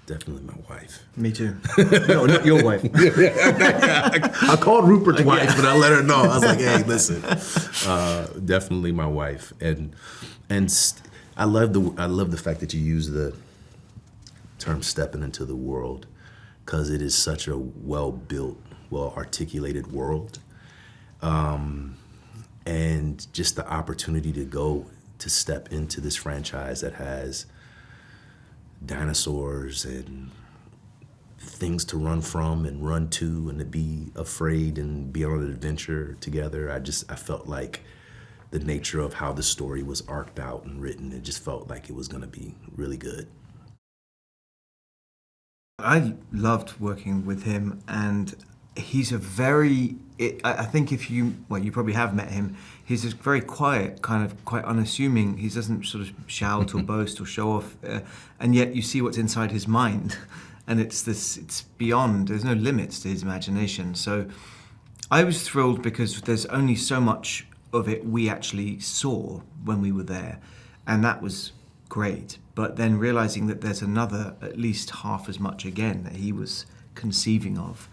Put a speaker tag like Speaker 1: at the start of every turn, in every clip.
Speaker 1: Definitely my wife.
Speaker 2: Me too. No, not your wife.
Speaker 1: I called Rupert's wife, but I let her know. I was like, hey, listen, definitely my wife. And I love the fact that you use the term stepping into the world, because it is such a well-built, well-articulated world. And just the opportunity to step into this franchise that has dinosaurs and things to run from and run to and to be afraid and be on an adventure together. I felt like the nature of how the story was arced out and written, it just felt like it was gonna be really good.
Speaker 2: I loved working with him, and he's I think you probably have met him, he's just very quiet, kind of quite unassuming. He doesn't sort of shout or boast or show off, and yet you see what's inside his mind, and it's beyond, there's no limits to his imagination. So I was thrilled because there's only so much of it we actually saw when we were there, and that was great. But then realizing that there's another, at least half as much again, that he was conceiving of.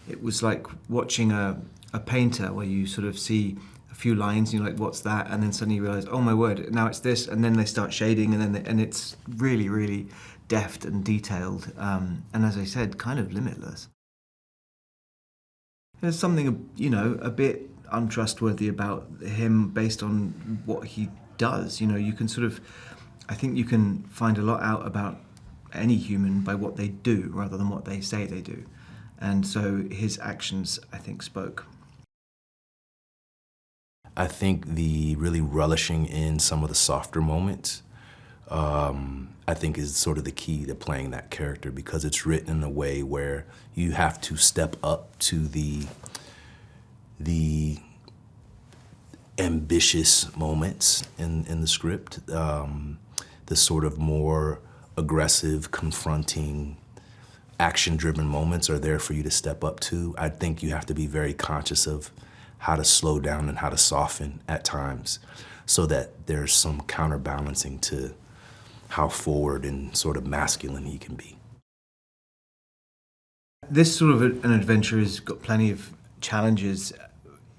Speaker 2: It was like watching a painter where you sort of see a few lines and you're like, what's that? And then suddenly you realize, oh my word, now it's this. And then they start shading, and it's really, really deft and detailed. And as I said, kind of limitless. There's something, a bit untrustworthy about him based on what he does. You can I think you can find a lot out about any human by what they do rather than what they say they do. And so his actions, I think, spoke.
Speaker 1: I think the really relishing in some of the softer moments, I think is sort of the key to playing that character, because it's written in a way where you have to step up to the ambitious moments in the script, the sort of more aggressive, confronting, action-driven moments are there for you to step up to. I think you have to be very conscious of how to slow down and how to soften at times, so that there's some counterbalancing to how forward and sort of masculine he can be.
Speaker 2: This sort of an adventure has got plenty of challenges.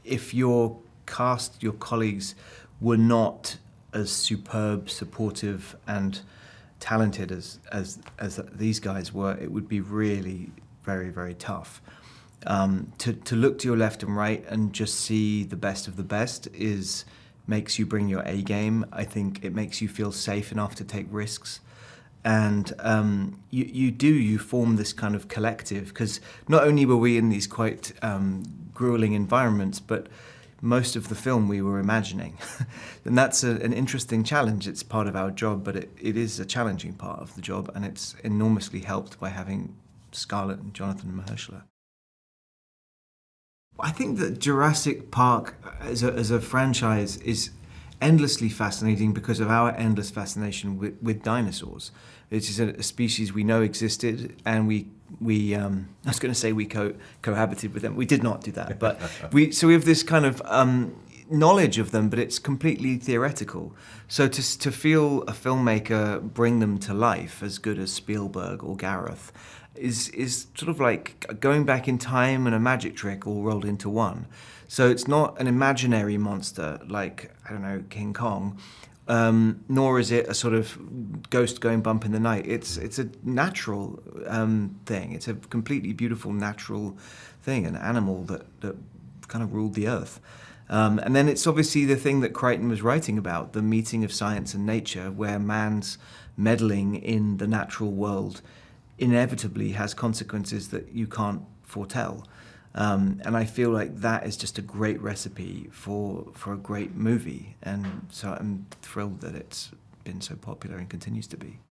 Speaker 2: If your cast, your colleagues, were not as superb, supportive, and talented as these guys were, it would be really very, very tough. To look to your left and right and just see the best of the best makes you bring your A game. I think it makes you feel safe enough to take risks. And you form this kind of collective, because not only were we in these quite grueling environments, but most of the film we were imagining. And that's an interesting challenge. It's part of our job, but it is a challenging part of the job, and it's enormously helped by having Scarlett and Jonathan and Mahershala. I think that Jurassic Park as a franchise is endlessly fascinating because of our endless fascination with dinosaurs. It is a species we know existed, and we I was going to say we cohabited with them. We did not do that, but we have this kind of knowledge of them, but it's completely theoretical. So to feel a filmmaker bring them to life as good as Spielberg or Gareth is sort of like going back in time and a magic trick all rolled into one. So it's not an imaginary monster like, I don't know, King Kong, nor is it a sort of ghost going bump in the night. It's a natural thing. It's a completely beautiful natural thing, an animal that kind of ruled the earth. And then it's obviously the thing that Crichton was writing about, the meeting of science and nature, where man's meddling in the natural world inevitably has consequences that you can't foretell. And I feel like that is just a great recipe for a great movie. And so I'm thrilled that it's been so popular and continues to be.